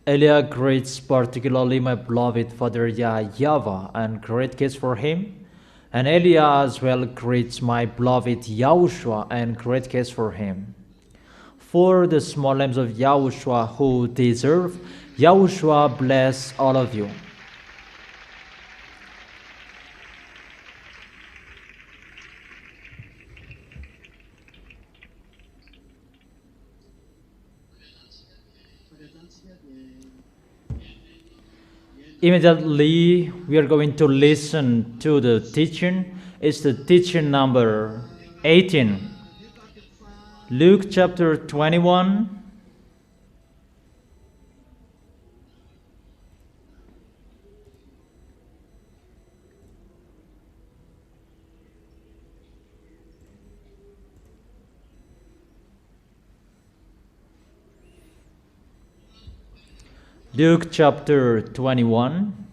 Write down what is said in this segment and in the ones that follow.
Elia greets particularly my beloved father YAHVAH and great kiss for him. And Elia as well greets my beloved YAHOSHUAH and great kiss for him. For the small names of YAHOSHUAH who deserve, YAHOSHUAH bless all of you. Immediately, we are going to listen to the teaching. It's the teaching number 18. Luke chapter 21. Luke chapter 21.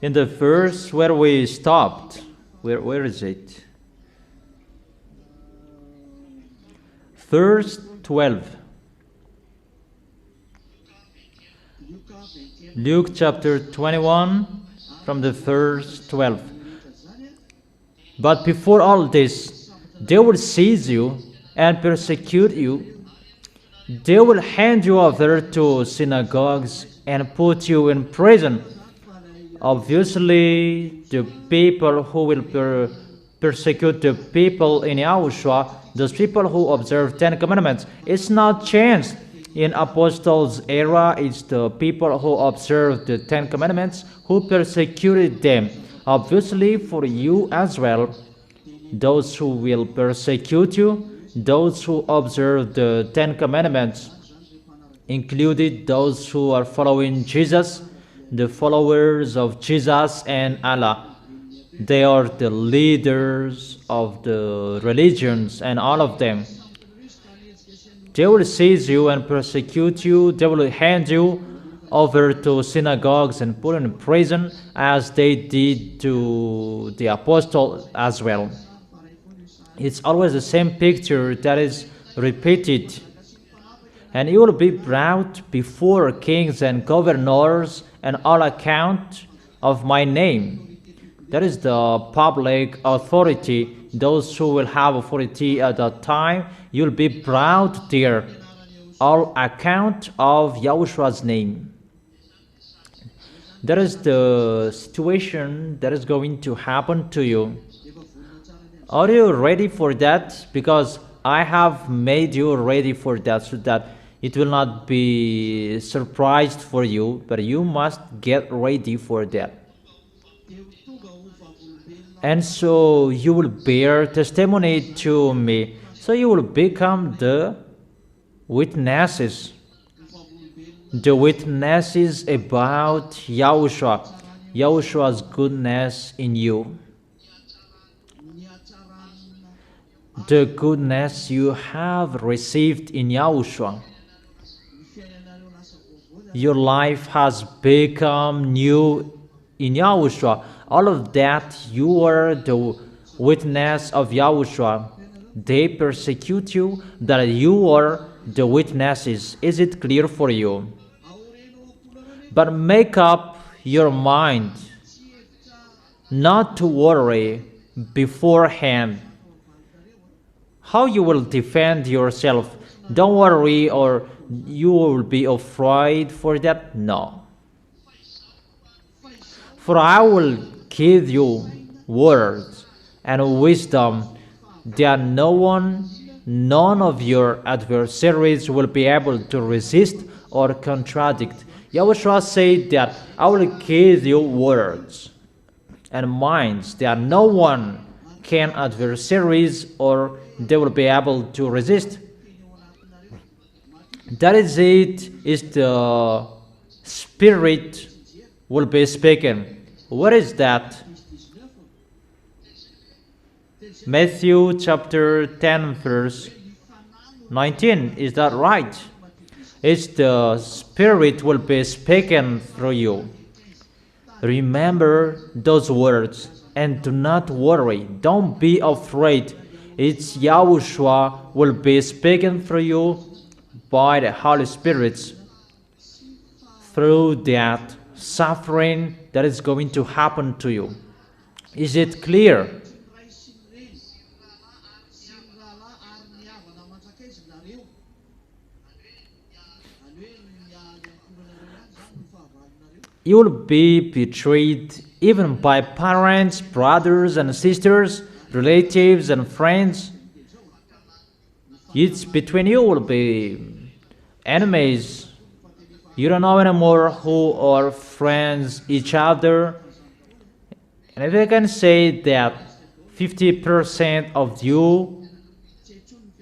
In the verse where we stopped, where is it? Verse 12. Luke chapter 21 from the verse 12. But before all this, they will seize you and persecute you. They will hand you over to synagogues and put you in prison. Obviously, the people who will persecute the people in YAHOSHUAH, those people who observe 10 Commandments, it's not changed. In Apostles' era, it's the people who observe the 10 Commandments who persecuted them. Obviously, for you as well, those who will persecute you, those who observe the 10 Commandments, included those who are following Jesus, the followers of Jesus and Allah. They are the leaders of the religions and all of them. They will seize you and persecute you. They will hand you over to synagogues and put in prison as they did to the apostle as well. It's always the same picture that is repeated. And you will be brought before kings and governors and all account of my name. That is the public authority. Those who will have authority at that time, you'll be brought there. All account of YAHOSHUAH's name. That is the situation that is going to happen to you. Are you ready for that? Because I have made you ready for that so that it will not be surprised for you, but you must get ready for that. And so you will bear testimony to me. So you will become the witnesses. The witnesses about YAHOSHUAH, YAHOSHUAH's goodness in you. The goodness you have received in YAHOSHUAH. Your life has become new in YAHOSHUAH. All of that, you are the witness of YAHOSHUAH. They persecute you, that you are the witnesses. Is it clear for you? But make up your mind not to worry beforehand how you will defend yourself. Don't worry or you will be afraid for that. No. For I will give you words and wisdom that none of your adversaries will be able to resist or contradict. YAHOSHUAH said that I will give you words and minds that no one can adversaries or they will be able to resist. That is it, is the Spirit will be speaking. What is that? Matthew chapter 10 verse 19. Is that right? It's the Spirit will be speaking through you. Remember those words and do not worry. Don't be afraid. It's Yahushua will be speaking through you by the Holy Spirit through that suffering that is going to happen to you. Is it clear? You will be betrayed even by parents, brothers and sisters, relatives and friends. It's between you will be enemies. You don't know anymore who are friends each other. And if I can say that 50% of you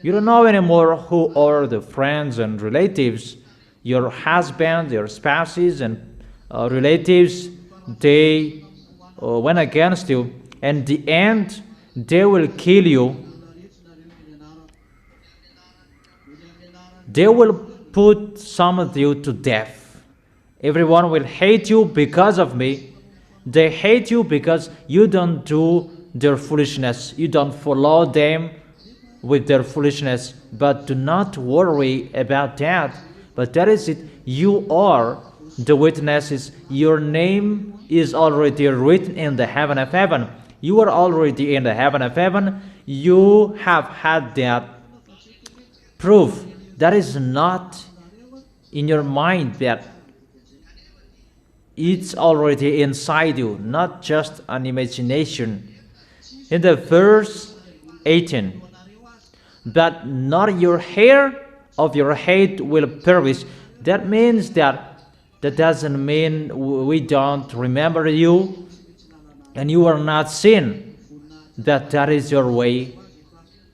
don't know anymore who are the friends and relatives. Your husband, your spouses and relatives, they went against you. And the end, they will kill you. They will put some of you to death. Everyone will hate you because of me. They hate you because you don't do their foolishness. You don't follow them with their foolishness. But do not worry about that. But that is it. You are the witnesses. Your name is already written in the heaven of heaven. You are already in the heaven of heaven. You have had that proof. That is not in your mind, that it's already inside you, not just an imagination. In the verse 18, but not your hair of your head will perish. That means that doesn't mean we don't remember you and you are not sin. That is your way.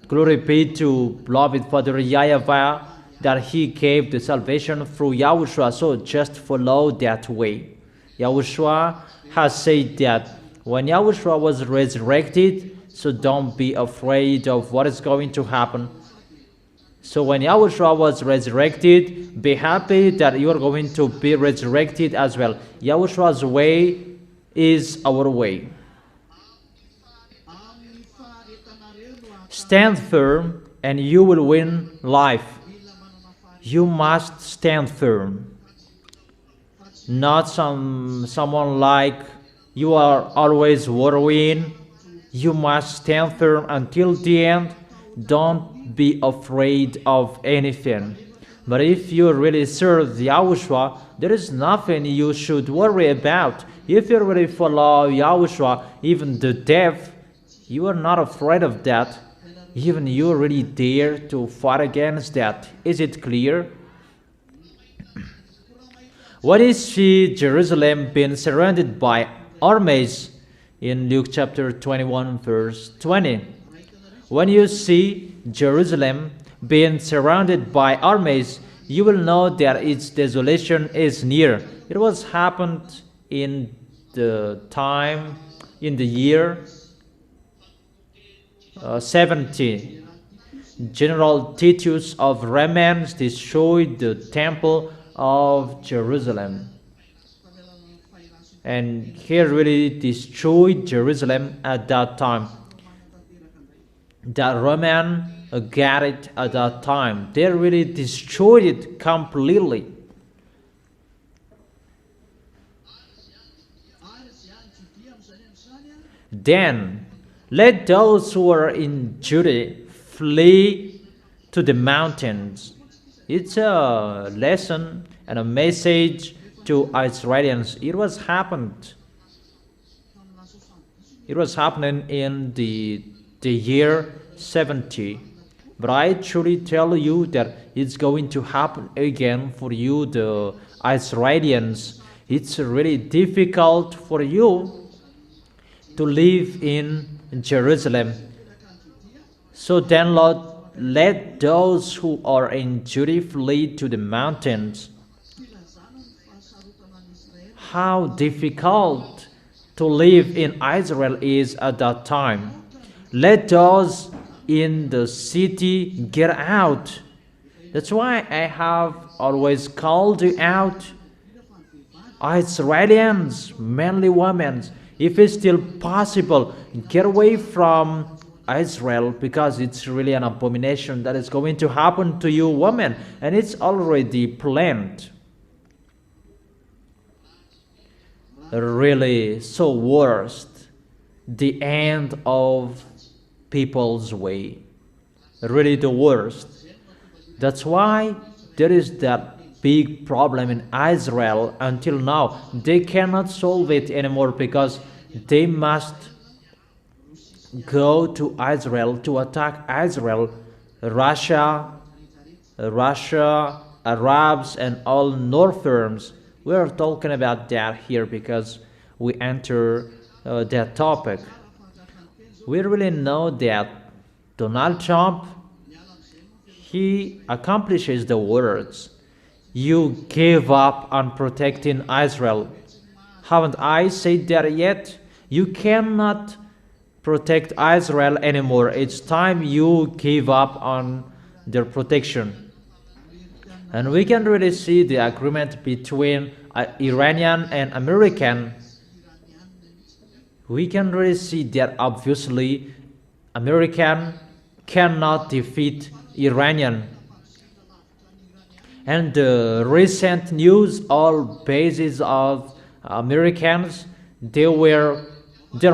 Glory be to beloved Father YAHVAH, that He gave the salvation through Yahushua. So just follow that way. Yahushua has said that when Yahushua was resurrected, so don't be afraid of what is going to happen. So when Yahushua was resurrected, be happy that you are going to be resurrected as well. Yahushua's way is our way. Stand firm and you will win life. You must stand firm. Not someone like you are always worrying. You must stand firm until the end. Don't be afraid of anything. But if you really serve Yahushua, there is nothing you should worry about. If you really follow Yahushua, even the death, you are not afraid of that. Even you really dare to fight against that. Is it clear? What is Jerusalem being surrounded by armies? In Luke chapter 21 verse 20. When you see Jerusalem being surrounded by armies, you will know that its desolation is near. It was happened in the year 70. General Titus of Romans destroyed the temple of Jerusalem. And he really destroyed Jerusalem at that time. The Roman got it at that time. They really destroyed it completely. Then let those who are in Judah flee to the mountains. It's a lesson and a message to Israelites. It was happening in the year 70. But I truly tell you that it's going to happen again for you, the Israelites. It's really difficult for you to live in Jerusalem. So then, Lord, let those who are in Judah flee to the mountains. How difficult to live in Israel is at that time. Let those in the city get out. That's why I have always called you out. Israelians, manly women, if it's still possible, get away from Israel because it's really an abomination that is going to happen to you women, and it's already planned. Really so worst, the end of people's way, really the worst. That's why there is that big problem in Israel until now. They cannot solve it anymore because they must go to Israel to attack Israel. Russia, Arabs, and all Northerns. We are talking about that here because we enter that topic. We really know that Donald Trump, he accomplishes the words, "You give up on protecting Israel." Haven't I said that yet? You cannot protect Israel anymore. It's time you give up on their protection. And we can really see the agreement between Iranian and American. We can really see that obviously American cannot defeat Iranian. And the recent news, all bases of Americans, they're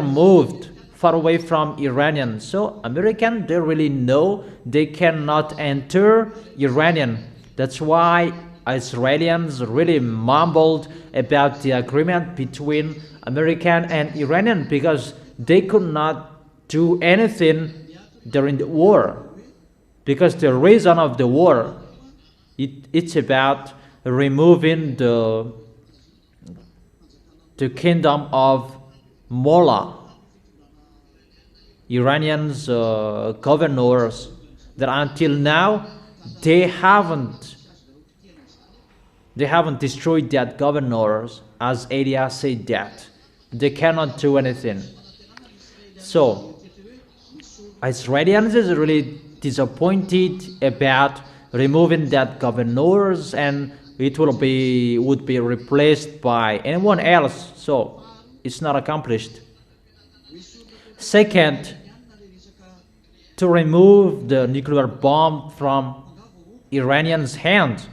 moved far away from Iranian. So American, they really know they cannot enter Iranian. That's why Israelis really mumbled about the agreement between American and Iranian because they could not do anything during the war. Because the reason of the war, it's about removing the kingdom of Mullah. Iranians governors that until now they haven't destroyed that governors, as Elia said that they cannot do anything. So Israelis is really disappointed about removing that governors, and it would be replaced by anyone else. So it's not accomplished. Second, to remove the nuclear bomb from Iranians' hand.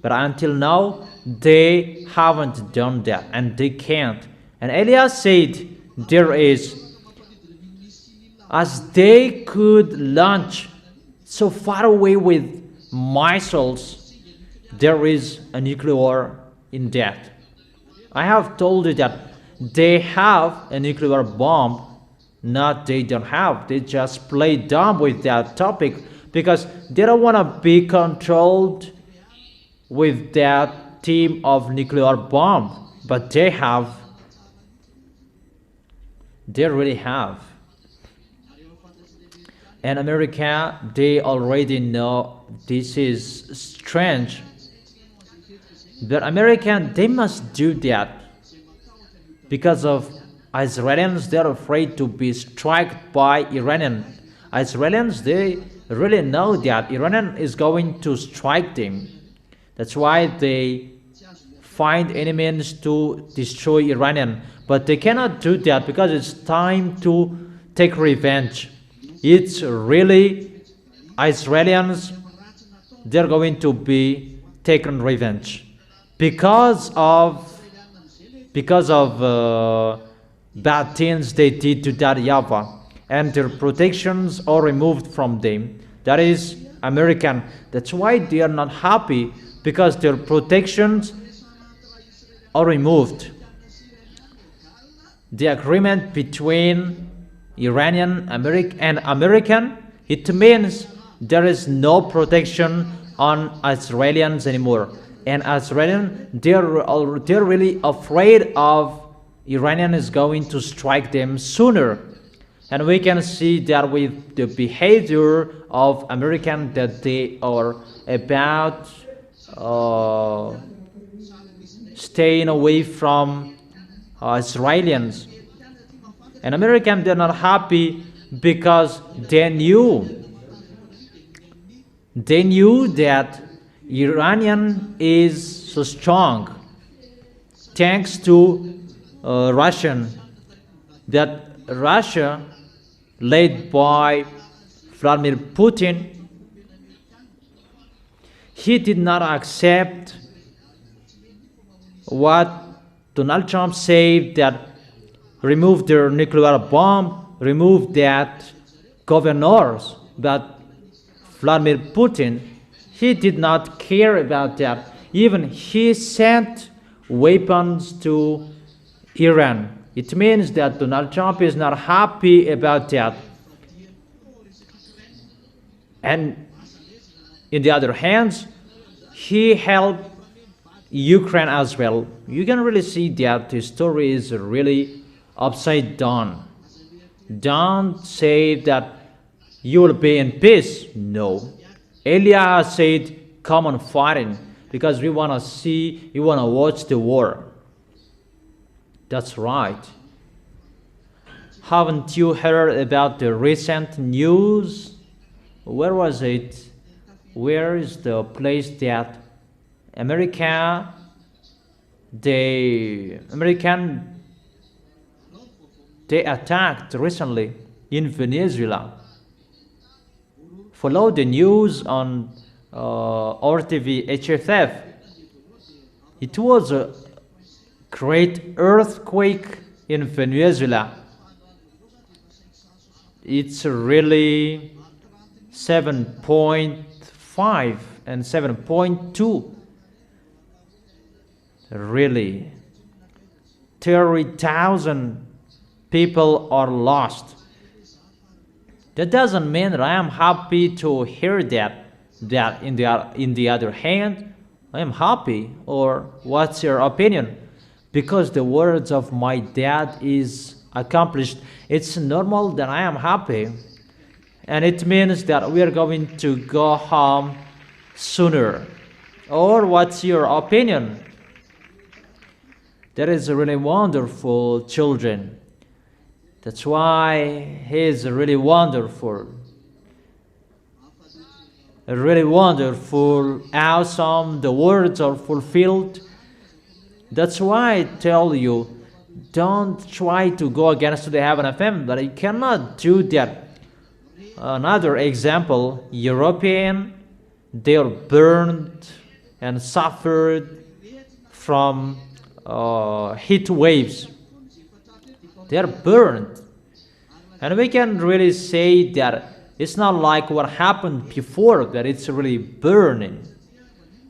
But until now, they haven't done that, and they can't. And Elias said there is, as they could launch so far away with missiles, there is a nuclear in that. I have told you that they have a nuclear bomb. Not they don't have. They just play dumb with that topic because they don't want to be controlled with that team of nuclear bomb. But they have. They really have. And America, they already know this is strange. But American, they must do that because of Israelis. They're afraid to be struck by Iranian. Israelis, they really know that Iranian is going to strike them. That's why they find enemies to destroy Iranian. But they cannot do that because it's time to take revenge. It's really Israelis, they're going to be taken revenge because of bad things they did to that YAHVAH, and their protections are removed from them. That is American. That's why they are not happy, because their protections are removed. The agreement between Iranian and American, it means there is no protection on Israelis anymore. And Israelis, they're really afraid of Iranian is going to strike them sooner. And we can see that with the behavior of American, that they are about staying away from Israelis. And American, they're not happy because they knew that Iranian is so strong thanks to Russian, that Russia led by Vladimir Putin, he did not accept what Donald Trump said, that remove their nuclear bomb, remove that governors. But Vladimir Putin, he did not care about that. Even he sent weapons to Iran. It means that Donald Trump is not happy about that. And in the other hand, he helped Ukraine as well. You can really see that the story is really upside down. Don't say that you will be in peace. No. Elia said, come on fighting, because we want to watch the war. That's right. Haven't you heard about the recent news? Where was it? Where is the place that they attacked recently in Venezuela? Follow the news on RTV HFF. It was a great earthquake in Venezuela. It's really 7.5 and 7.2. Really, 30,000 people are lost. That doesn't mean that I am happy to hear that. That in the other hand, I am happy. Or what's your opinion? Because the words of my dad is accomplished, it's normal that I am happy. And it means that we are going to go home sooner. Or what's your opinion? That is really wonderful, children. That's why he is really wonderful. Really wonderful, awesome. The words are fulfilled. That's why I tell you, don't try to go against the Heaven FM, but you cannot do that. Another example, European, they are burned and suffered from heat waves. They are burned. And we can really say that it's not like what happened before, that it's really burning.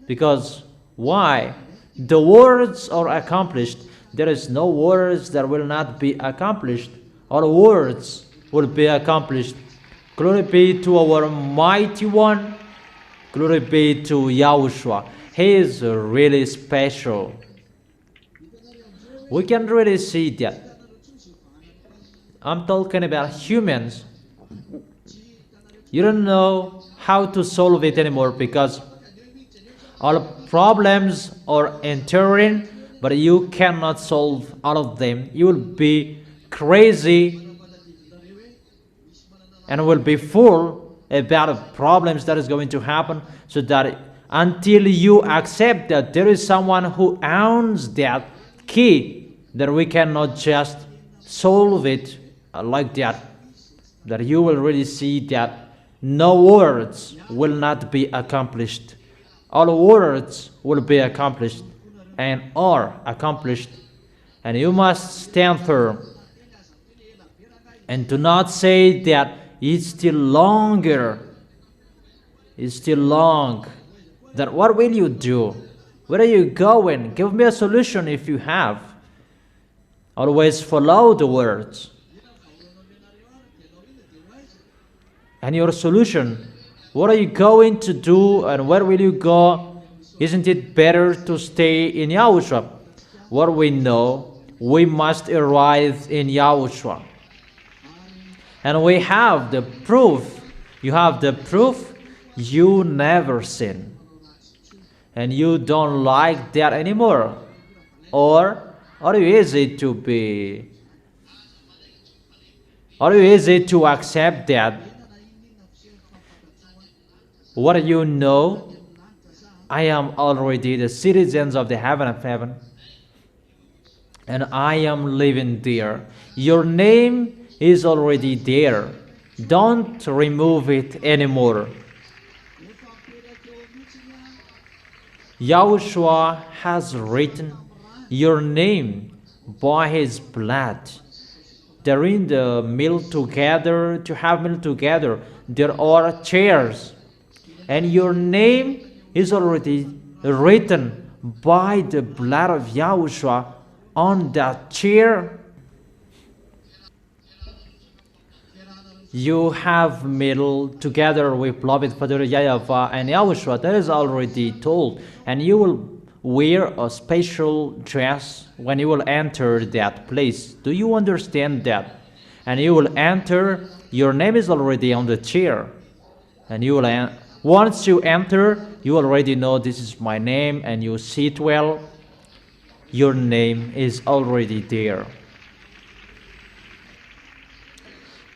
Because why? The words are accomplished. There is no words that will not be accomplished. All words will be accomplished. Glory be to our mighty one. Glory be to YAHOSHUAH. He is really special. We can really see that. I'm talking about humans. You don't know how to solve it anymore, because all problems are entering, but you cannot solve all of them. You will be crazy and will be full about problems that is going to happen, so that until you accept that there is someone who owns that key, that we cannot just solve it like that, that you will really see that no words will not be accomplished. All words will be accomplished and are accomplished. And you must stand firm and do not say that it's still longer. It's still long. That what will you do? Where are you going? Give me a solution if you have. Always follow the words. And your solution, what are you going to do and where will you go? Isn't it better to stay in YAHOSHUAH? What we know, we must arrive in YAHOSHUAH. And we have the proof. You have the proof you never sin. And you don't like that anymore. Or are you easy to be? Are you easy to accept that? What do you know? I am already the citizens of the heaven of heaven. And I am living there. Your name is already there. Don't remove it anymore. Yahushua has written your name by his blood. During the meal together, to have meal together, there are chairs, and your name is already written by the blood of Yahushua on that chair. You have meal together with beloved Father YAHVAH and Yahushua. That is already told, and you will wear a special dress when you will enter that place. Do you understand that? And you will enter, your name is already on the chair, and you will once you enter, you already know this is my name, and you sit well. Your name is already there.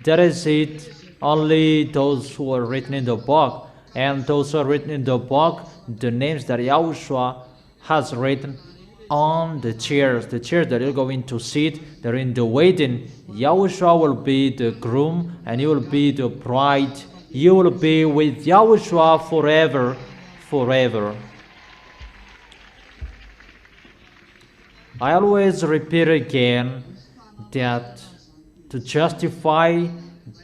That is it. Only those who are written in the book, and those who are written in the book, the names that Yahushua has written on the chairs that you're going to sit, they're in the wedding. Yahushua will be the groom, and you will be the bride. You will be with Yahushua forever, forever. I always repeat again that to justify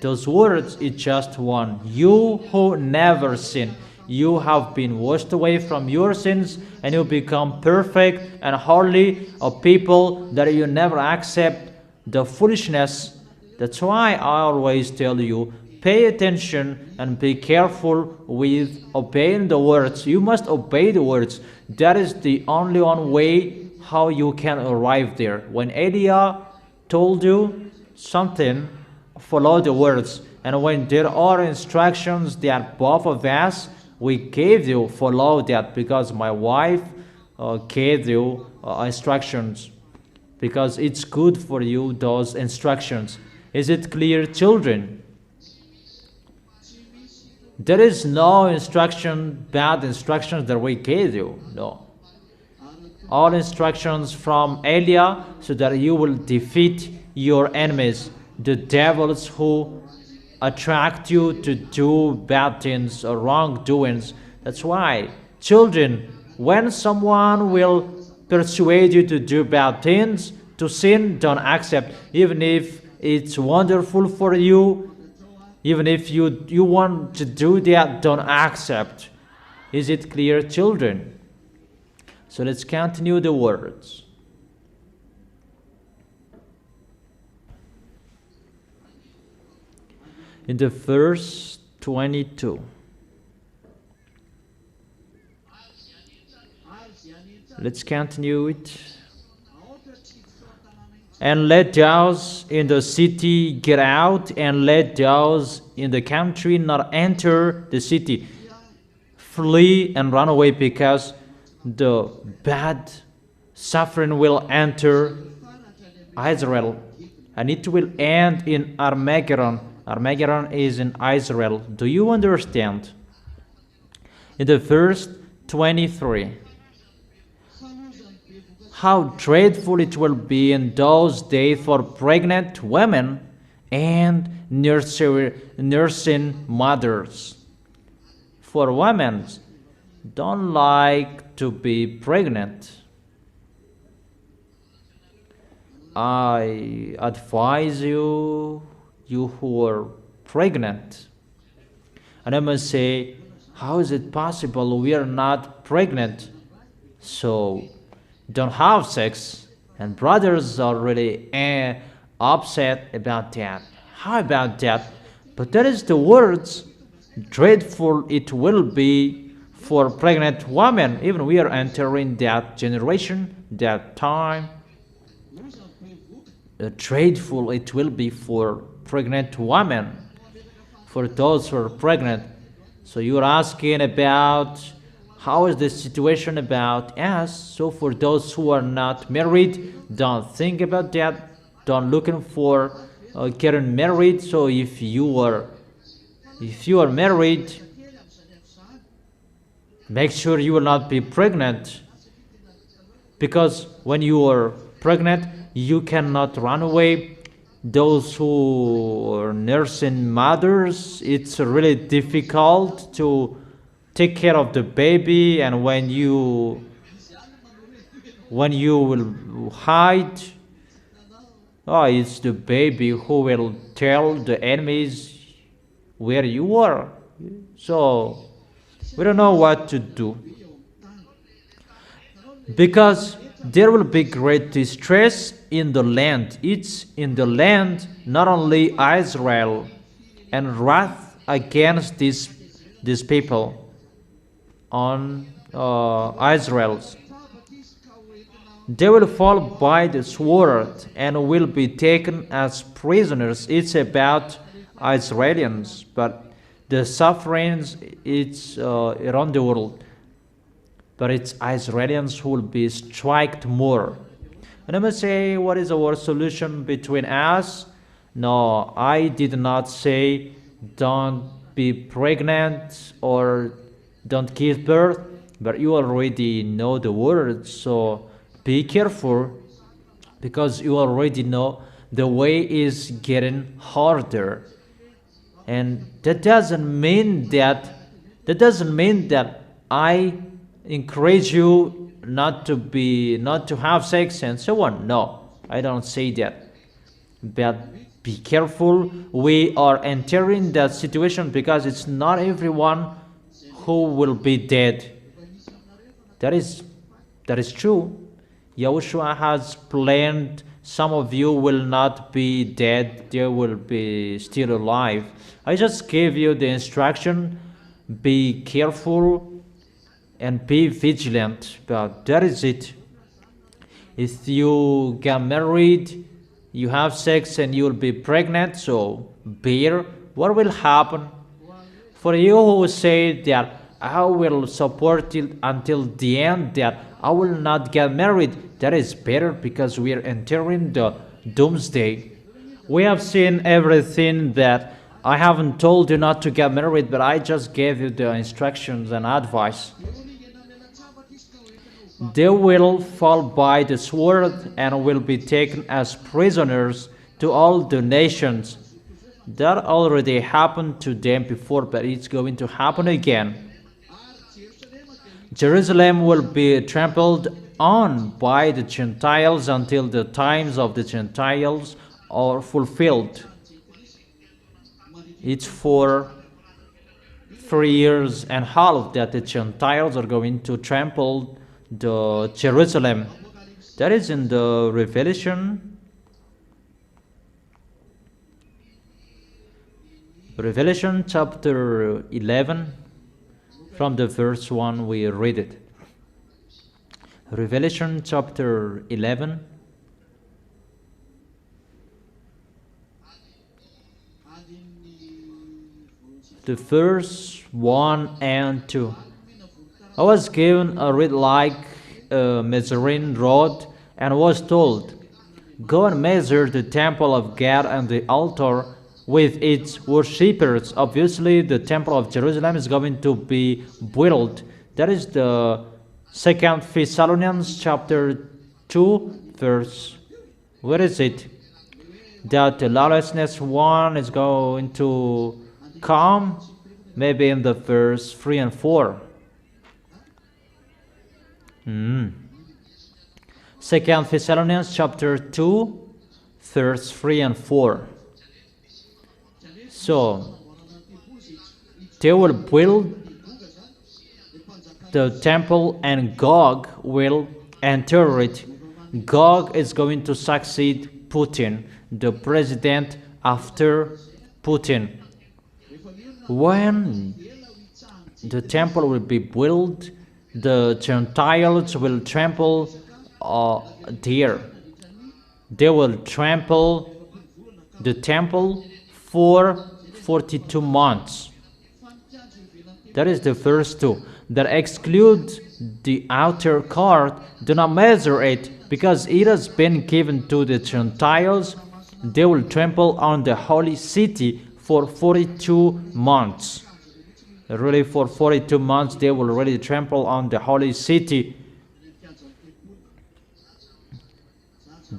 those words is just one. You who never sin, you have been washed away from your sins, and you become perfect and holy, a people that you never accept the foolishness. That's why I always tell you, pay attention and be careful with obeying the words. You must obey the words. That is the only one way how you can arrive there. When Elia told you something, follow the words. And when there are instructions that both of us, we gave you, follow that, because my wife gave you instructions, because it's good for you, those instructions. Is it clear, children? There is no instruction, bad instructions that we gave you, no. All instructions from Elia, so that you will defeat your enemies, the devils who attract you to do bad things or wrongdoings. That's why, children, when someone will persuade you to do bad things, to sin, don't accept. Even if it's wonderful for you, even if you want to do that, don't accept. Is it clear, children? So let's continue the words. In the verse 22. Let's continue it. And let those in the city get out, and let those in the country not enter the city. Flee and run away, because the bad suffering will enter Israel, and it will end in Armageddon. Armageddon is in Israel. Do you understand? In the verse 23. How dreadful it will be in those days for pregnant women and nursing mothers. For women, don't like to be pregnant. I advise you who are pregnant. And I must say, how is it possible we are not pregnant? So don't have sex. And brothers are really upset about that. How about that? But that is the words. Dreadful it will be for pregnant women. Even we are entering that generation, that time. Dreadful it will be for pregnant women, for those who are pregnant. So you're asking about how is the situation about us. So for those who are not married, don't think about that. Don't looking for getting married. So if you are married, make sure you will not be pregnant, because when you are pregnant, you cannot run away. those who are nursing mothers, it's really difficult to take care of the baby, and when you will hide, oh, it's the baby who will tell the enemies where you are. So we don't know what to do, because there will be great distress in the land. It's in the land, not only Israel, and wrath against these people on Israel's. They will fall by the sword and will be taken as prisoners. It's about Israelis, but the sufferings it's around the world. But it's Israelis who will be struck more. And I must say, what is our solution between us? No, I did not say don't be pregnant or don't give birth, but you already know the words, so be careful, because you already know the way is getting harder. And that doesn't mean that I encourage you not to have sex and so on. No, I don't say that. But be careful. We are entering that situation because it's not everyone who will be dead. That is true. Yahushua has planned some of you will not be dead, they will be still alive. I just gave you the instruction, be careful and be vigilant, but that is it. If you get married, you have sex and you will be pregnant, so bear, what will happen? For you who say that I will support it until the end, that I will not get married, that is better, because we are entering the doomsday. We have seen everything that I haven't told you not to get married, but I just gave you the instructions and advice. They will fall by the sword and will be taken as prisoners to all the nations. That already happened to them before, but it's going to happen again. Jerusalem will be trampled on by the Gentiles until the times of the Gentiles are fulfilled. It's for 3 years and half that the Gentiles are going to trample the Jerusalem. That is in the Revelation. Revelation chapter 11. From the verse 1 we read it. Revelation chapter 11. The verse 1 and 2. I was given a reed like a measuring rod and was told, go and measure the temple of God and the altar with its worshippers. Obviously, the temple of Jerusalem is going to be built. That is the 2 Thessalonians chapter 2 verse. Where is it? That the lawlessness one is going to come, maybe in the verse 3 and 4. 2 Thessalonians chapter 2 verse 3 and 4. So they will build the temple and Gog will enter it. Gog is going to succeed Putin, the president after Putin. When the temple will be built, the Gentiles will trample there. They will trample the temple for 42 months. That is the first two. That exclude the outer court. Do not measure it, because it has been given to the Gentiles. They will trample on the holy city for 42 months. Really, for 42 months, they will really trample on the holy city.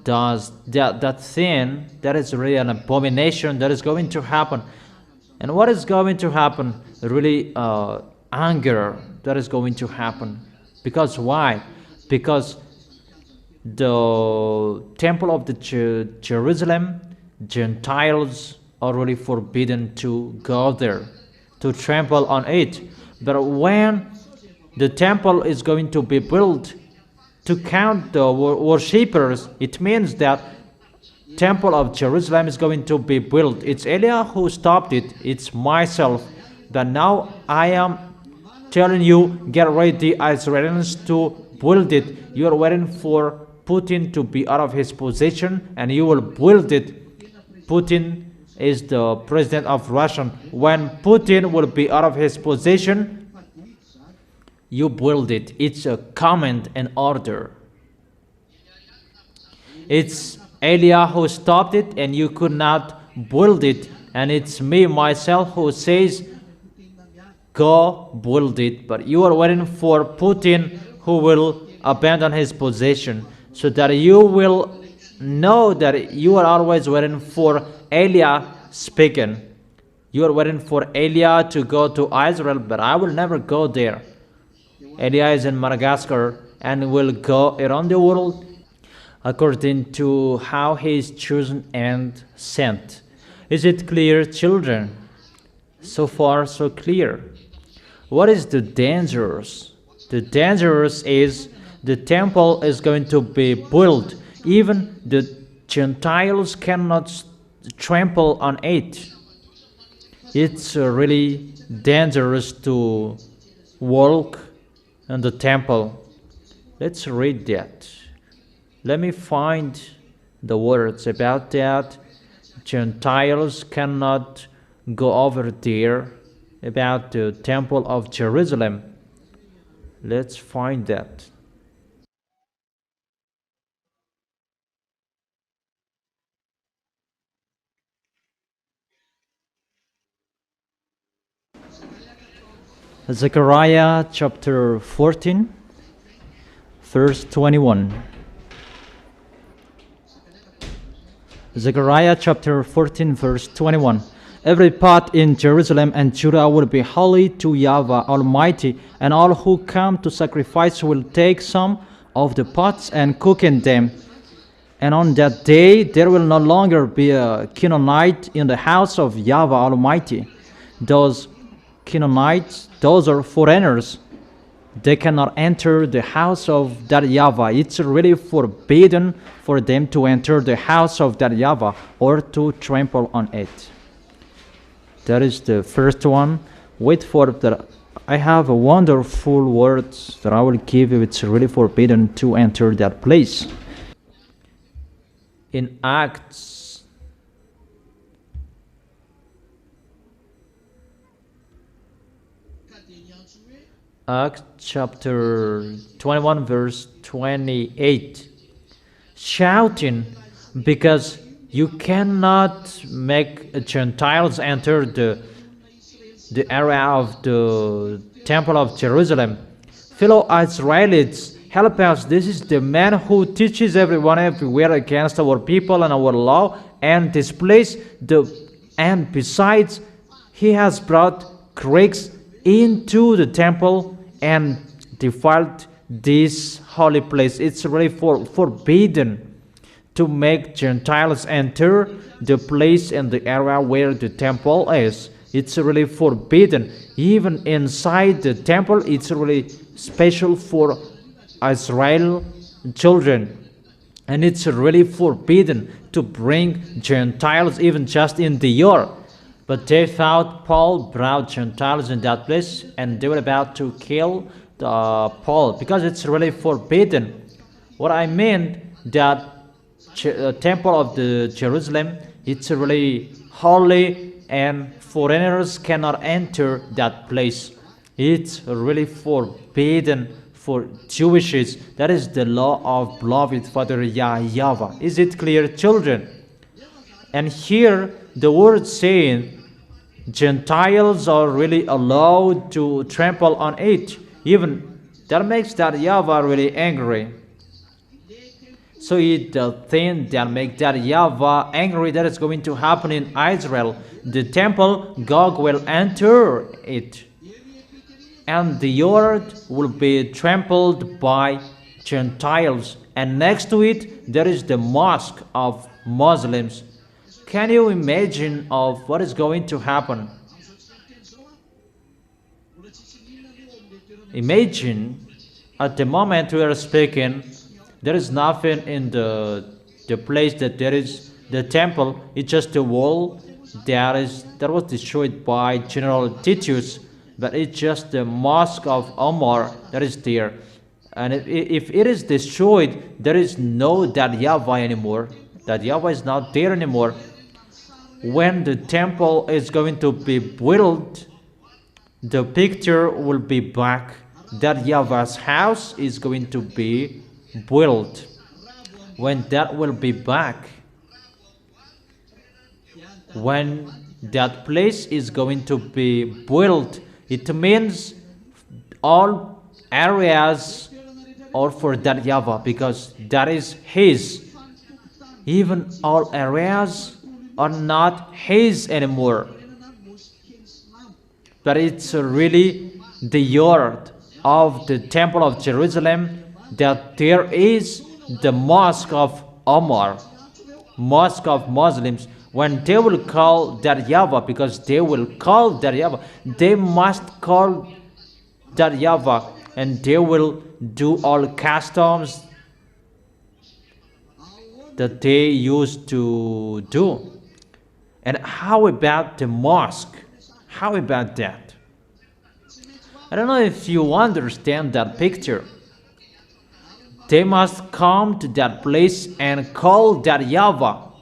does that thing that is really an abomination that is going to happen. And what is going to happen? Really anger that is going to happen. Because why? Because the temple of the Jerusalem, Gentiles are really forbidden to go there, to trample on it. But when the temple is going to be built to count the worshippers, it means that temple of Jerusalem is going to be built. It's Eliah who stopped it. It's myself. But now I am telling you, get ready, Israelis, to build it. You are waiting for Putin to be out of his position, and you will build it. Putin is the president of Russia. When Putin will be out of his position, you build it. It's a command and order. It's Eliah who stopped it, and you could not build it. And it's me, myself, who says, go build it. But you are waiting for Putin, who will abandon his position, so that you will know that you are always waiting for Eliah speaking. You are waiting for Eliah to go to Israel, but I will never go there. Eliah is in Madagascar and will go around the world according to how he is chosen and sent. Is it clear, children? So far, so clear. What is the dangerous? The dangerous is the temple is going to be built. Even the Gentiles cannot trample on it. It's really dangerous to walk in the temple. Let's read that. Let me find the words about that. Gentiles cannot go over there, about the temple of Jerusalem. Let's find that. Zechariah chapter 14, verse 21. Zechariah chapter 14, verse 21. Every pot in Jerusalem and Judah will be holy to YAHVAH Almighty, and all who come to sacrifice will take some of the pots and cook in them. And on that day there will no longer be a Canaanite in the house of YAHVAH Almighty. Those Canaanites, those are foreigners. They cannot enter the house of that YAHVAH. It's really forbidden for them to enter the house of that YAHVAH or to trample on it. That is the first one. Wait for that. I have a wonderful words that I will give you. It's really forbidden to enter that place. In Acts chapter 21, verse 28, shouting, because you cannot make Gentiles enter the area of the temple of Jerusalem. Fellow Israelites, help us. This is the man who teaches everyone everywhere against our people and our law, and displays and besides, he has brought Greeks into the temple and defiled this holy place. It's really forbidden to make Gentiles enter the place in the area where the temple is. It's really forbidden. Even inside the temple, it's really special for Israel children. And it's really forbidden to bring Gentiles even just in the year. But they thought Paul brought Gentiles in that place, and they were about to kill Paul, because it's really forbidden. What I mean, that temple of the Jerusalem, it's really holy, and foreigners cannot enter that place. It's really forbidden for Jewishes. That is the law of beloved Father YAHVAH. Is it clear, children? And here the word saying Gentiles are really allowed to trample on it. Even that makes that YAHVAH really angry. So it's the thing that makes that YAHVAH angry that is going to happen in Israel. The temple, God will enter it, and the earth will be trampled by Gentiles. And next to it, there is the mosque of Muslims. Can you imagine of what is going to happen? Imagine at the moment we are speaking, there is nothing in the place that there is the temple. It's just a wall that was destroyed by General Titus, but it's just the mosque of Omar that is there. And if it is destroyed, there is no that YAHVAH anymore. That YAHVAH is not there anymore. When the temple is going to be built, the picture will be back. That YAHVAH's house is going to be built. When that will be back, when that place is going to be built, it means all areas are for that YAHVAH, because that is his. Even all areas are not his anymore, but it's really the earth of the temple of Jerusalem, that there is the mosque of Omar, mosque of Muslims. When they will call that YAHVAH, because they will call that YAHVAH, they must call that YAHVAH, and they will do all customs that they used to do. And how about the mosque? How about that? I don't know if you understand that picture. They must come to that place and call that YAHVAH.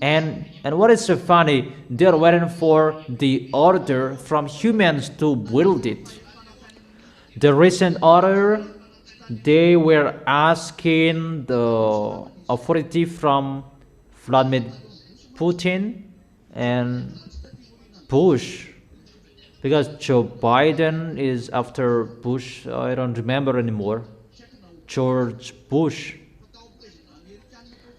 And what is so funny, they're waiting for the order from humans to build it. The recent order, they were asking the authority from Vladimir Putin and Bush, because Joe Biden is after Bush. I don't remember anymore. George Bush.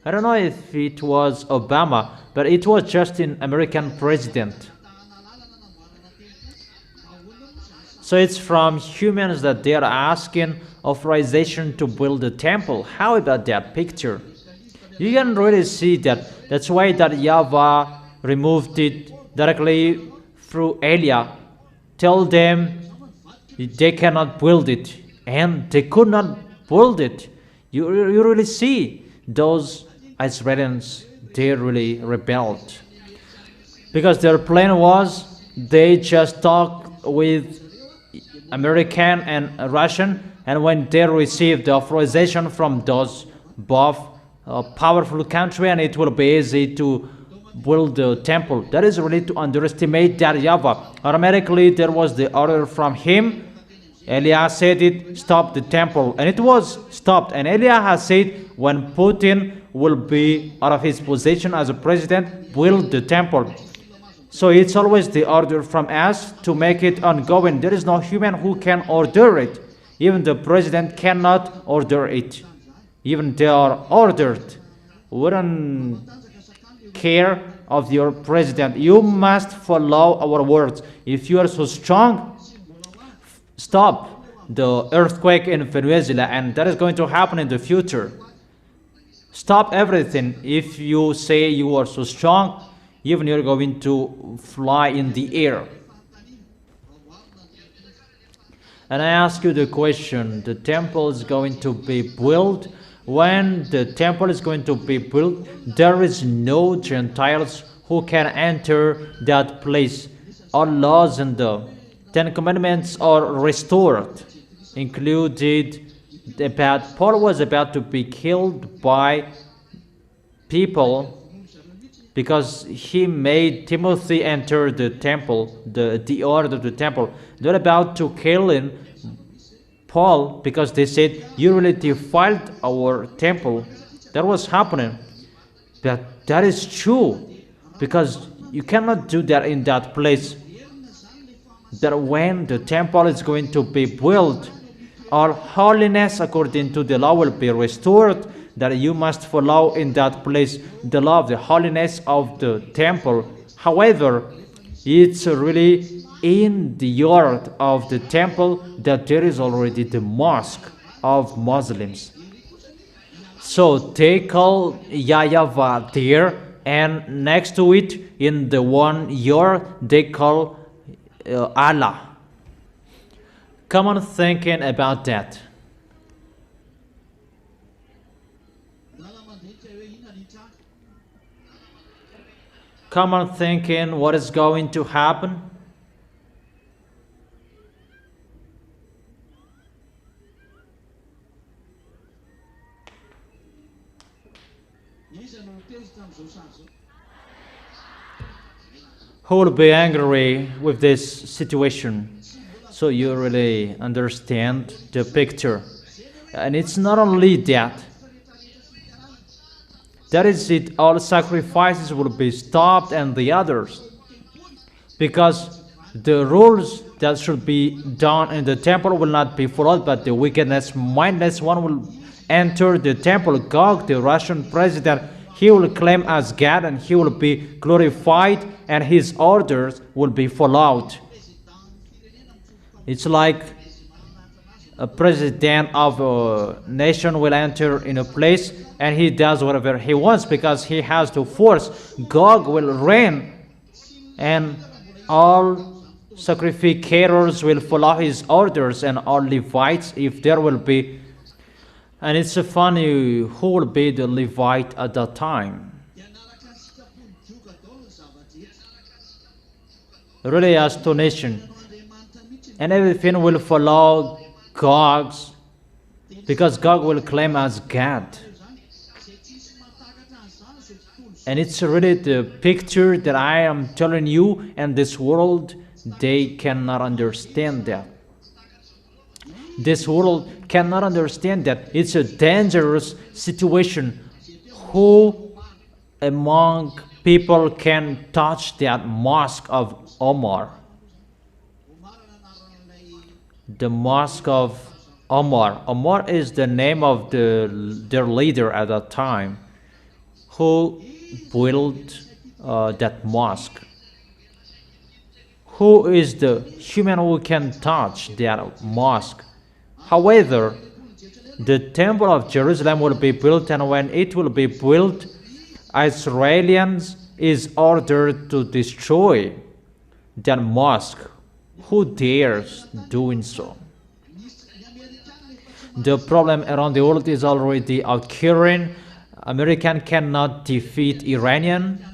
I don't know if it was Obama, but it was just an American president. So it's from humans that they are asking authorization to build the temple. How about that picture? You can really see that. That's why that YAHVAH removed it directly through Elia. Tell them they cannot build it, and they could not build it. You really see those Israelis, they really rebelled, because their plan was they just talk with American and Russian, and when they receive the authorization from those both powerful country, and it will be easy to build the temple. That is really to underestimate that YAHVAH. Automatically there was the order from him. Elia said it, stop the temple, and it was stopped. And Elia has said when Putin will be out of his position as a president, build the temple. So it's always the order from us to make it ongoing. There is no human who can order it. Even the president cannot order it. Even they are ordered. Wouldn't care of your president. You must follow our words. If you are so strong, stop the earthquake in Venezuela, and that is going to happen in the future. Stop everything. If you say you are so strong, even you're going to fly in the air. And I ask you the question, the temple is going to be built. When the temple is going to be built, there is no Gentiles who can enter that place. All laws and the Ten Commandments are restored, included about Paul was about to be killed by people because he made Timothy enter the temple, the order of the temple. They're about to kill him, Paul, because they said, you really defiled our temple. That was happening. But that is true, because you cannot do that in that place. That when the temple is going to be built, all holiness according to the law will be restored. that you must follow in that place the law of the holiness of the temple. However, it's really in the yard of the temple that there is already the mosque of Muslims. So they call YAHVAH there, and next to it, in the one yard, they call Allah. Come on, thinking about that. Come on, thinking what is going to happen. Who will be angry with this situation? So you really understand the picture. And it's not only that. That is it, all sacrifices will be stopped and the others. Because the rules that should be done in the temple will not be followed, but the wickedness, mindless one will enter the temple. Gog, the Russian president, he will claim as God and he will be glorified and his orders will be followed. It's like a president of a nation will enter in a place and he does whatever he wants because he has to force. Gog will reign and all sacrificators will follow his orders and all Levites, if there will be. And it's funny who will be the Levite at that time. Really astonishing. And everything will follow Gog's, because Gog will claim as God. And it's really the picture that I am telling you, and this world, they cannot understand that. This world cannot understand that. It's a dangerous situation. Who among people can touch that mosque of Omar? The mosque of Omar. Omar is the name of their leader at that time, who built that mosque. Who is the human who can touch that mosque? However, the temple of Jerusalem will be built, and when it will be built, Israelians is ordered to destroy that mosque. Who dares doing so? The problem around the world is already occurring. American cannot defeat Iranian.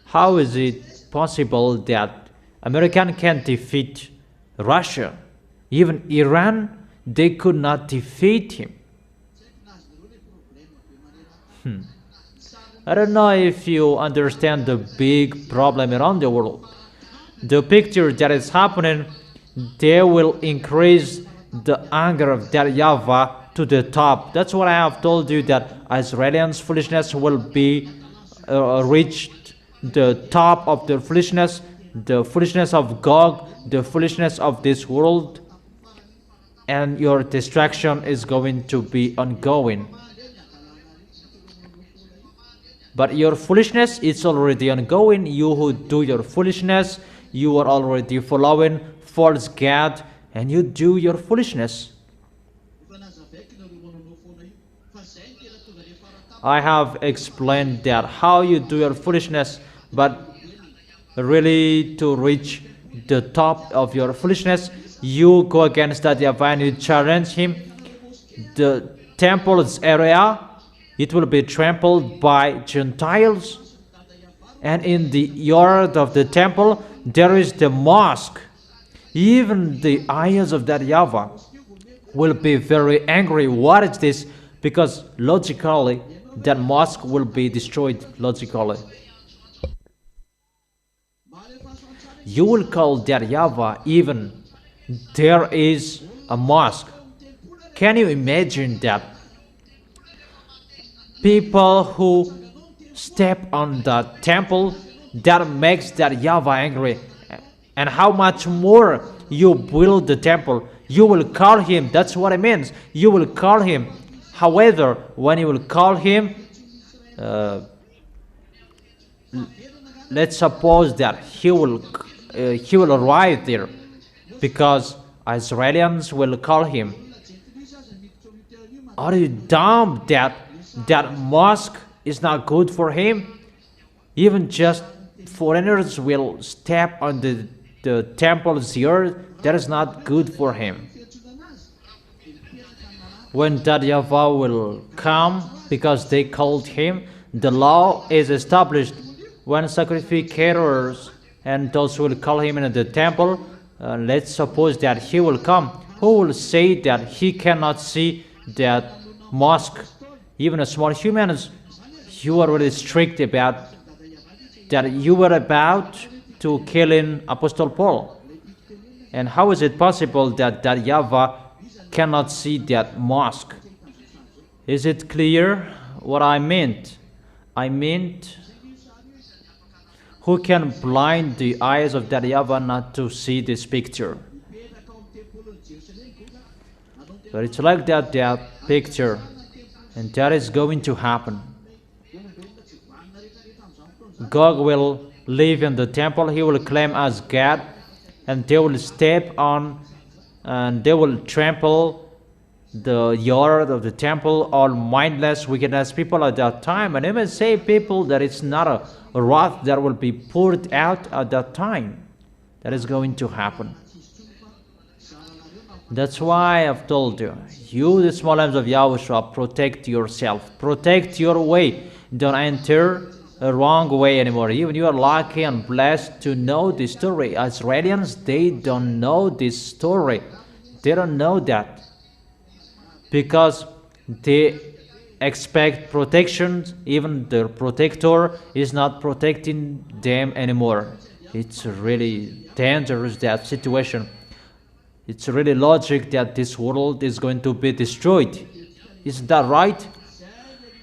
How is it possible that American can defeat Russia? Even Iran, they could not defeat him. I don't know if you understand the big problem around the world. The picture that is happening, they will increase the anger of that YAHVAH to the top. That's what I have told you, that Israelians' foolishness will be reached the top of the foolishness of Gog, the foolishness of this world, and your destruction is going to be ongoing. But your foolishness is already ongoing. You who do your foolishness, you are already following false God, and you do your foolishness. I have explained that how you do your foolishness, but really to reach the top of your foolishness, you go against that YAHVAH and you challenge him. The temple's area, it will be trampled by Gentiles, and in the yard of the temple there is the mosque. Even the eyes of that YAHVAH will be very angry. What is this? Because logically that mosque will be destroyed. Logically, you will call that YAHVAH even there is a mosque. Can you imagine that? People who step on the temple, that makes that YAHVAH angry. And how much more you build the temple, You will call him. That's what it means. You will call him. However, when you will call him, let's suppose that he will arrive there, because Israelis will call him. Are you dumb that mosque is not good for him? Even just foreigners will step on the temple's earth. That is not good for him. When that YAHVAH will come, because they called him, the law is established. When sacrificators and those who will call him in the temple, let's suppose that he will come. Who will say that he cannot see that mosque? Even a small humans, you are really strict about that. You were about to kill in Apostle Paul. And how is it possible that YAHVAH cannot see that mosque? Is it clear what I meant? I meant, who can blind the eyes of that YAHVAH not to see this picture? But it's like that picture, and that is going to happen. God will live in the temple. He will claim as God, and they will step on and they will trample the yard of the temple, all mindless, wickedness people at that time. And even say people that it's not a wrath that will be poured out at that time. That is going to happen. That's why I've told you, the small lambs of YAHOSHUAH, protect yourself, protect your way. Don't enter a wrong way anymore. Even you are lucky and blessed to know this story. Israelis, they don't know this story. They don't know that, because they expect protection. Even the protector is not protecting them anymore. It's really dangerous, that situation. It's really logic that this world is going to be destroyed. Isn't that right?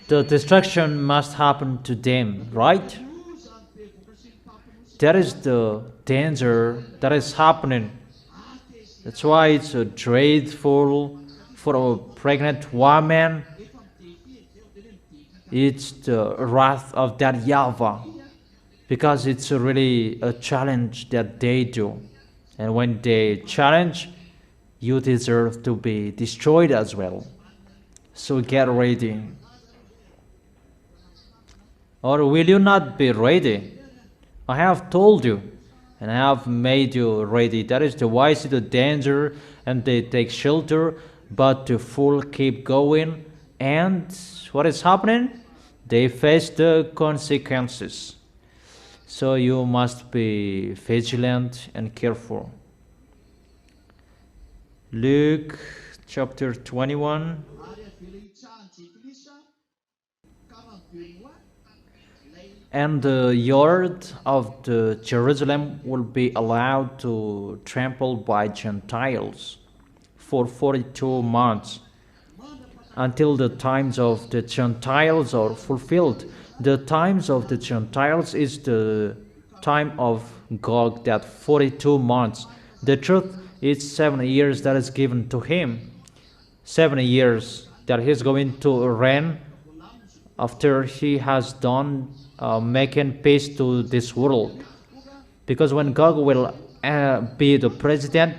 The destruction must happen to them, right? That is the danger that is happening. That's why it's dreadful for a pregnant woman. It's the wrath of that YAHVAH, because it's really a challenge that they do. And when they challenge, you deserve to be destroyed as well. So get ready. Or will you not be ready? I have told you, and I have made you ready. That is the wise see the danger, and they take shelter, but the fool keep going. And what is happening? They face the consequences. So you must be vigilant and careful. Luke chapter 21. And the yard of the Jerusalem will be allowed to trample by Gentiles for 42 months, until the times of the Gentiles are fulfilled. The times of the Gentiles is the time of Gog, that 42 months. The truth is 7 years that is given to him. 7 years that he's going to reign after he has done making peace to this world. Because when God will be the president,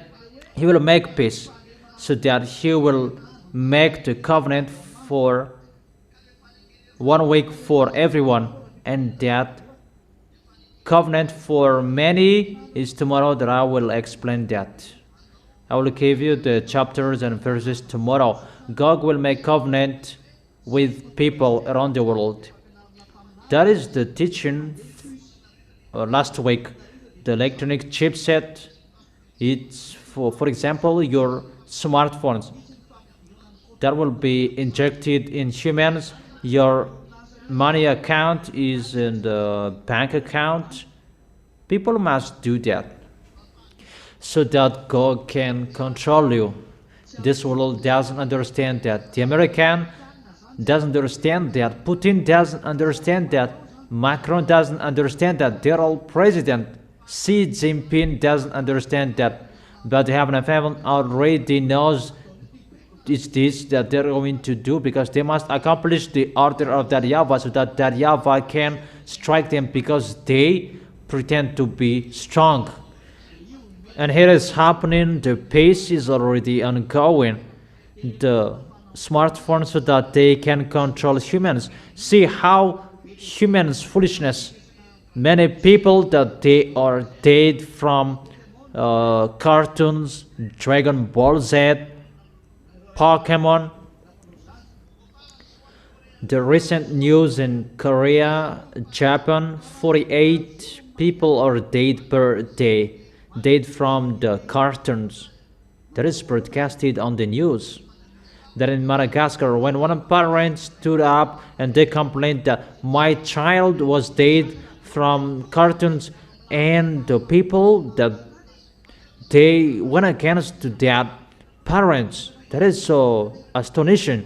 he will make peace, so that he will make the covenant for 1 week for everyone, and that covenant for many is tomorrow, that I will explain that. I will give you the chapters and verses tomorrow. God will make covenant with people around the world. That is the teaching last week. The electronic chipset, it's for example, your smartphones that will be injected in humans. Your money account is in the bank account. People must do that, so that God can control you. This world doesn't understand that. The American doesn't understand that. Putin doesn't understand that. Macron doesn't understand that. They're all president. Xi Jinping doesn't understand that. But the heaven of heaven already knows it's this that they're going to do, because they must accomplish the order of that YAHVAH, so that YAHVAH can strike them, because they pretend to be strong. And here is happening, the pace is already ongoing. The smartphones, so that they can control humans. See how humans' foolishness. Many people that they are dead from cartoons, Dragon Ball Z, Pokemon. The recent news in Korea, Japan, 48 people are dead per day, dead from the cartoons. That is broadcasted on the news. That in Madagascar, when one parent stood up and they complained that my child was dead from cartoons, and the people that they went against that parents. That is so astonishing.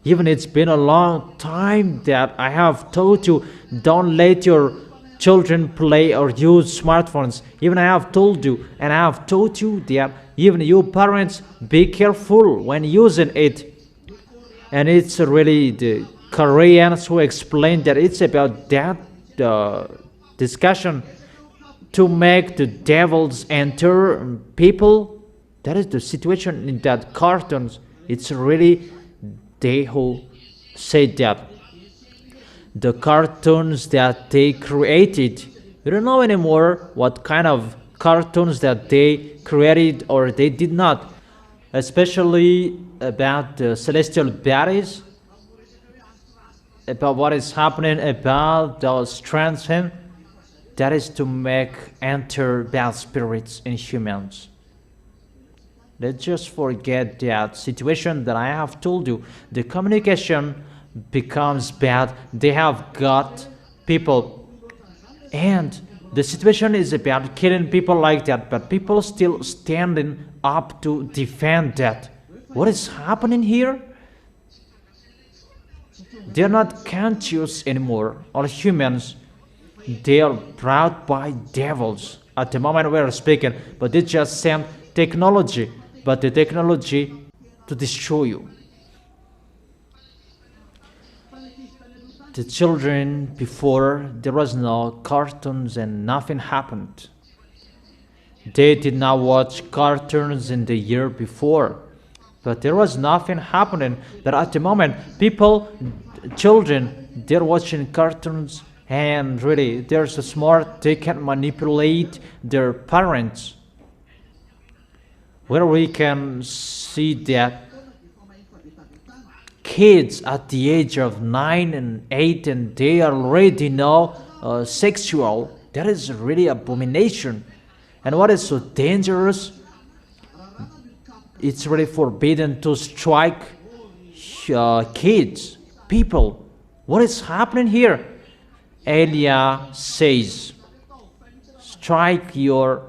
Even it's been a long time that I have told you, don't let your children play or use smartphones. Even I have told you, and I have told you that even you parents, be careful when using it. And it's really the Koreans who explain that it's about that discussion to make the devils enter people. That is the situation in that cartoons. It's really they who say that. The cartoons that they created, we don't know anymore what kind of cartoons that they created or they did not, especially about the celestial bodies, about what is happening about those transcend. That is to make enter bad spirits in humans. Let's just forget that situation that I have told you. The communication becomes bad. They have got people, and the situation is about killing people like that, but people still standing up to defend that. What is happening here? They're not conscious anymore, all humans. They are brought by devils at the moment we are speaking, but they just send technology, but the technology to destroy you. The children before, there was no cartoons and nothing happened. They did not watch cartoons in the year before, but there was nothing happening. But at the moment, people, children, they're watching cartoons, and really they're so smart, they can manipulate their parents. Where we can see that kids at the age of 9 and 8, and they already know sexual. That is really abomination. And what is so dangerous, it's really forbidden to strike kids, people. What is happening here? Elia says, strike your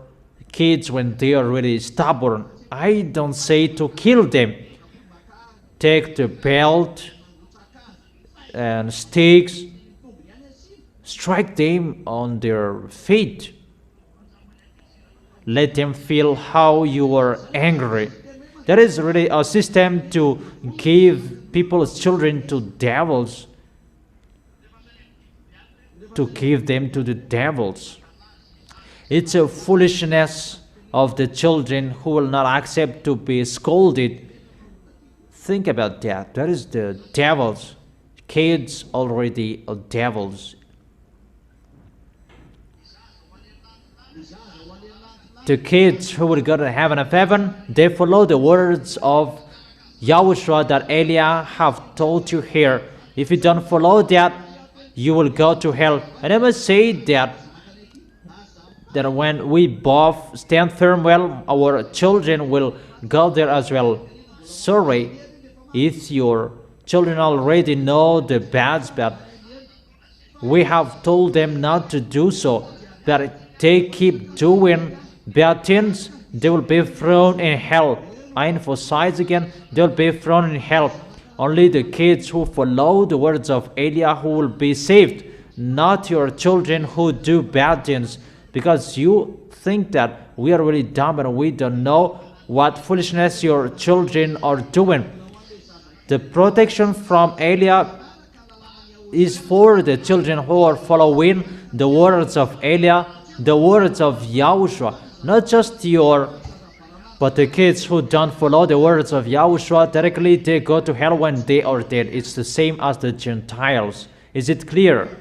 kids when they are really stubborn. I don't say to kill them. Take the belt and sticks, strike them on their feet. Let them feel how you are angry. That is really a system to give people's children to devils, to give them to the devils. It's a foolishness of the children who will not accept to be scolded. Think about that. That is the devils. Kids already are devils. The kids who will go to heaven of heaven, they follow the words of YAHOSHUAH that Elia have told you here. If you don't follow that, you will go to hell. And I must say that when we both stand firm well, our children will go there as well. Sorry if your children already know the bads, but we have told them not to do so. But they keep doing bad things, they will be thrown in hell. I emphasize again, they will be thrown in hell. Only the kids who follow the words of Elia who will be saved, not your children who do bad things. because you think that we are really dumb and we don't know what foolishness your children are doing. The protection from Eliah is for the children who are following the words of Eliah, the words of YAHOSHUAH, not just but the kids who don't follow the words of YAHOSHUAH, directly they go to hell when they are dead. It's the same as the Gentiles. Is it clear?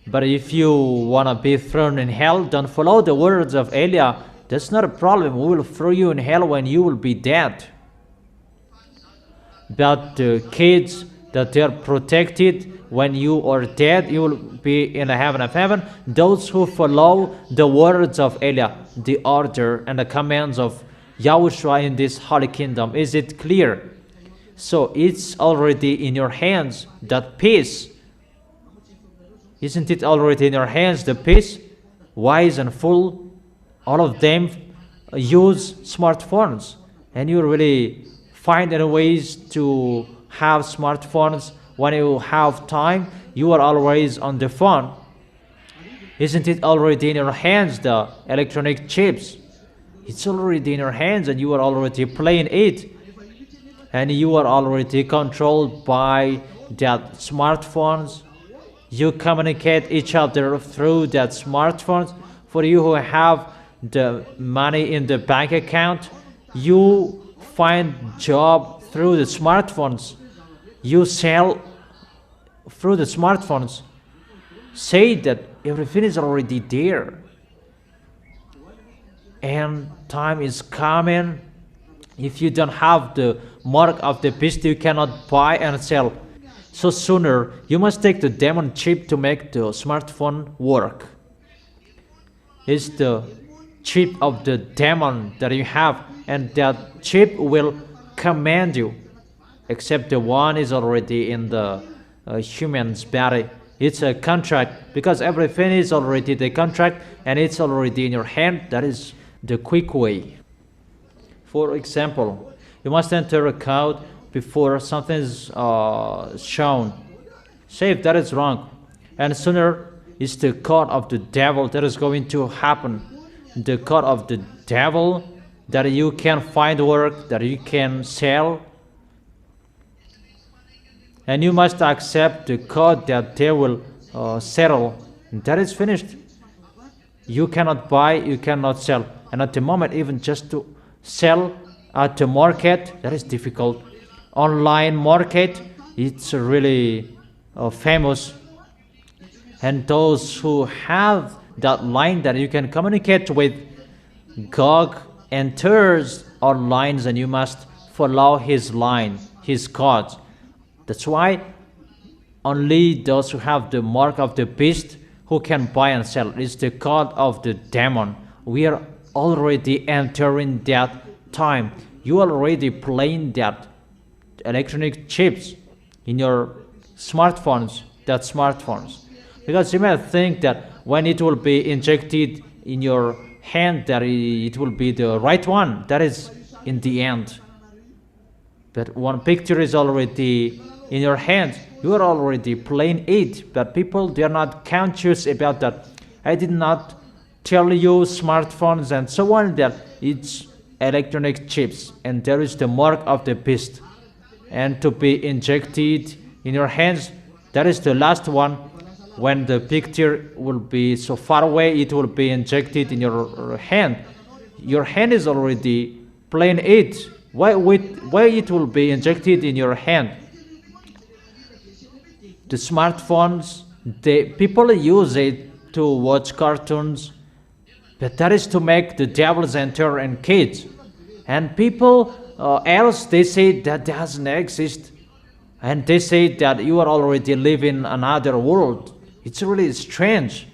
But if you want to be thrown in hell, don't follow the words of Eliah. That's not a problem. We will throw you in hell when you will be dead. But the kids that they are protected, when you are dead, you will be in the heaven of heaven. Those who follow the words of Eliah, the order and the commands of YAHOSHUAH in this holy kingdom. Is it clear? So it's already in your hands, that peace. Isn't it already in your hands, the peace? Wise and fool, all of them use smartphones. And you really find any ways to have smartphones. When you have time, you are always on the phone. Isn't it already in your hands, the electronic chips? It's already in your hands and you are already playing it. And you are already controlled by that smartphones. You communicate each other through that smartphones. For you who have the money in the bank account, you find job through the smartphones. You sell through the smartphones. Say that everything is already there. And time is coming. If you don't have the mark of the beast, you cannot buy and sell. So sooner, you must take the demon chip to make the smartphone work. It's the chip of the demon that you have, and that chip will command you. Except the one is already in the human's body. It's a contract, because everything is already the contract and it's already in your hand. That is the quick way. For example, you must enter a code before something is shown. Say if that is wrong, and sooner is the code of the devil that is going to happen. The code of the devil that you can find work, that you can sell. And you must accept the code that they will settle. And that is finished. You cannot buy, you cannot sell. And at the moment, even just to sell at the market, that is difficult. Online market, it's really famous. And those who have that line that you can communicate with Gog enters our lines, and you must follow his line, his code. That's why only those who have the mark of the beast who can buy and sell. It's the code of the demon. We are already entering that time. You are already playing that electronic chips in your smartphones, because you may think that when it will be injected in your hand, that it will be the right one. That is in the end. But one picture is already in your hand, you are already playing it. But people, they are not conscious about that. I did not tell you smartphones and so on, that it's electronic chips, and there is the mark of the beast, and to be injected in your hands, that is the last one. When the picture will be so far away, it will be injected in your hand. Your hand is already playing it. Why it will be injected in your hand? The smartphones, people use it to watch cartoons, but that is to make the devils enter in kids. And people else, they say that doesn't exist. And they say that you are already living in another world. It's really strange.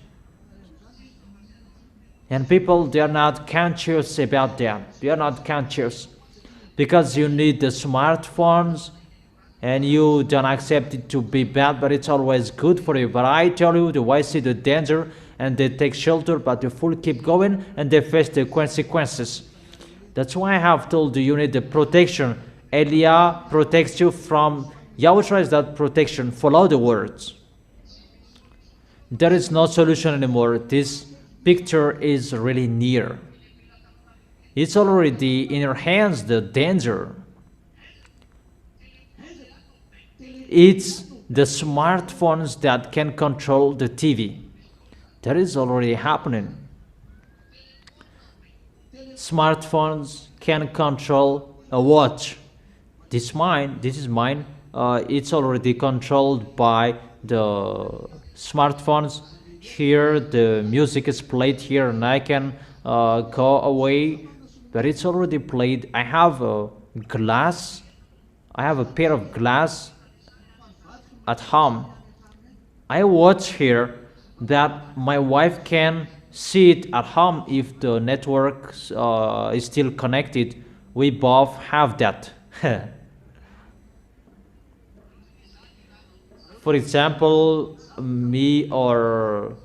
And people, they are not conscious about that. They are not conscious. Because you need the smartphones, and you don't accept it to be bad, but it's always good for you. But I tell you, the wise see the danger, and they take shelter, but the fool keep going, and they face the consequences. That's why I have told you, you need the protection. Eliah protects you from, YAHOSHUAH is that protection. Follow the words. There is no solution anymore. This picture is really near. It's already in your hands, the danger. It's the smartphones that can control the TV. That is already happening. Smartphones can control a watch. This is mine. It's already controlled by the smartphones. Here the music is played here, and I can go away, but it's already played. I have a glass. I have a pair of glass at home. I watch here that my wife can see it at home if the network is still connected. We both have that. For example, me or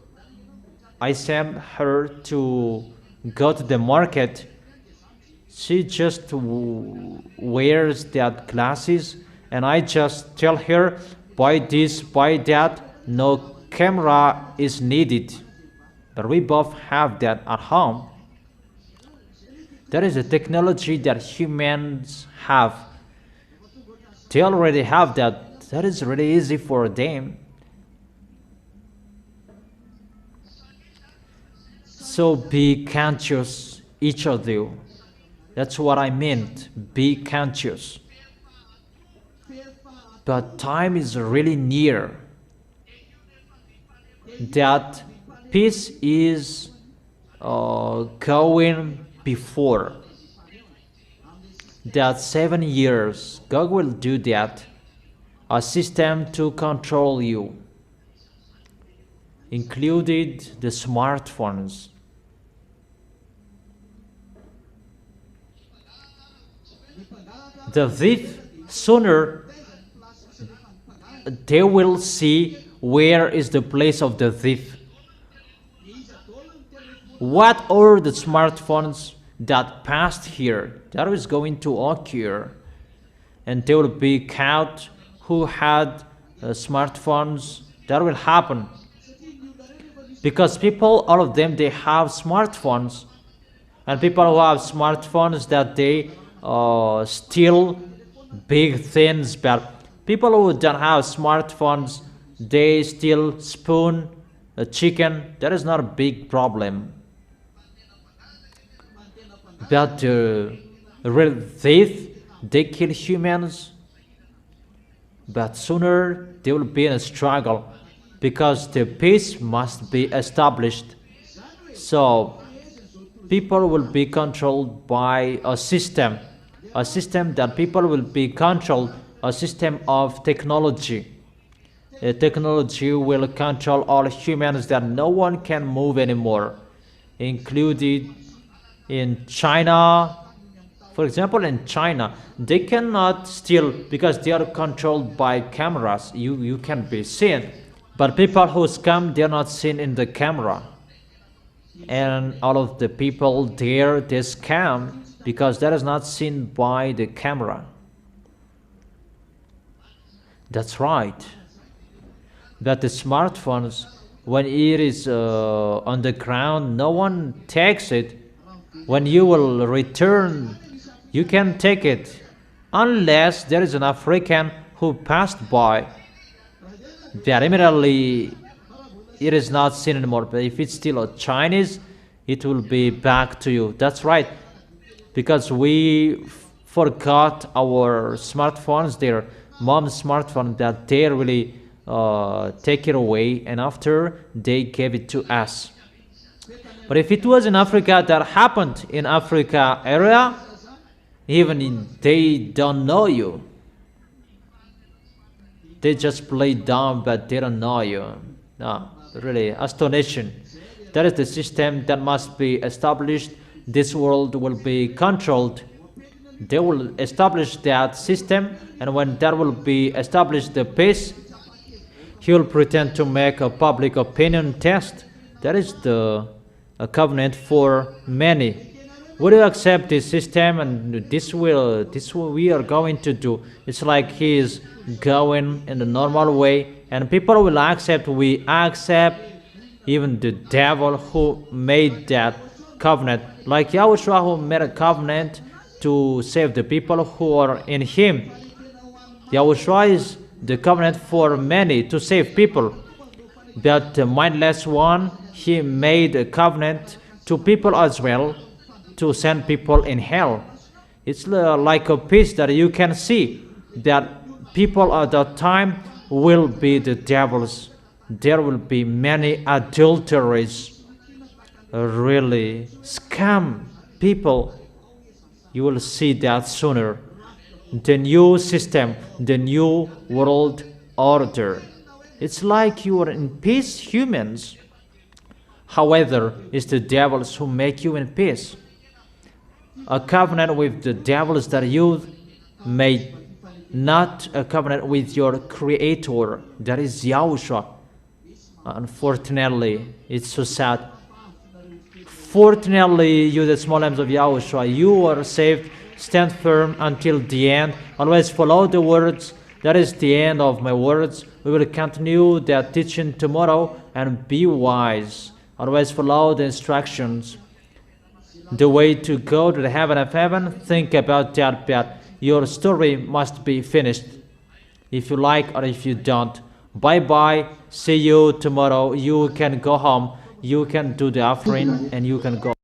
I send her to go to the market. She just wears that glasses, and I just tell her, buy this, buy that. No camera is needed. But we both have that at home. That is a technology that humans have. They already have that. That is really easy for them. So be conscious, each of you. That's what I meant. Be conscious. But time is really near. That peace is going before. That 7 years, God will do that. A system to control you, included the smartphones. The thief, sooner they will see where is the place of the thief. What are the smartphones that passed here? That is going to occur, and they will be caught who had smartphones. That will happen because people, all of them, they have smartphones, and people who have smartphones that they steal big things, but people who don't have smartphones, they steal spoon, a chicken. That is not a big problem. But real thief, they kill humans. But sooner they will be in a struggle because the peace must be established. So people will be controlled by a system that people will be controlled, a system of technology. A technology will control all humans that no one can move anymore, included in China. For example, in China, they cannot steal because they are controlled by cameras. You can be seen. But people who scam, they are not seen in the camera. And all of the people there, they scam because that is not seen by the camera. That's right. But the smartphones, when it is on the ground, no one takes it. When you will return, you can take it unless there is an African who passed by. That immediately it is not seen anymore. But if it's still a Chinese, it will be back to you. That's right. Because we forgot our smartphones, their mom's smartphone, that they really take it away, and after they gave it to us. But if it was in Africa, that happened in Africa area, they don't know you. They just play dumb, but they don't know you. No, really astonishing. That is the system that must be established. This world will be controlled. They will establish that system, and when that will be established, the peace, he will pretend to make a public opinion test. That is a covenant for many. Would you accept this system? And this we are going to do. It's like he is going in the normal way, and people will accept. We accept even the devil who made that covenant, like Yahushua who made a covenant to save the people who are in him. Yahushua is the covenant for many to save people. But the mindless one, he made a covenant to people as well to send people in hell. It's like a piece that you can see that people at that time will be the devils. There will be many adulteries, really scam people. You will see that sooner. The new system, the new world order. It's like you are in peace, humans. However, it's the devils who make you in peace. A covenant with the devils that you made, not a covenant with your creator, that is Yahushua. Unfortunately, it's so sad. Fortunately, you, the small lambs of Yahushua, you are saved. Stand firm until the end. Always follow the words. That is the end of my words. We will continue that teaching tomorrow, and be wise. Always follow the instructions. The way to go to the heaven of heaven, think about that. Your story must be finished. If you like or if you don't. Bye-bye. See you tomorrow. You can go home. You can do the offering and you can go.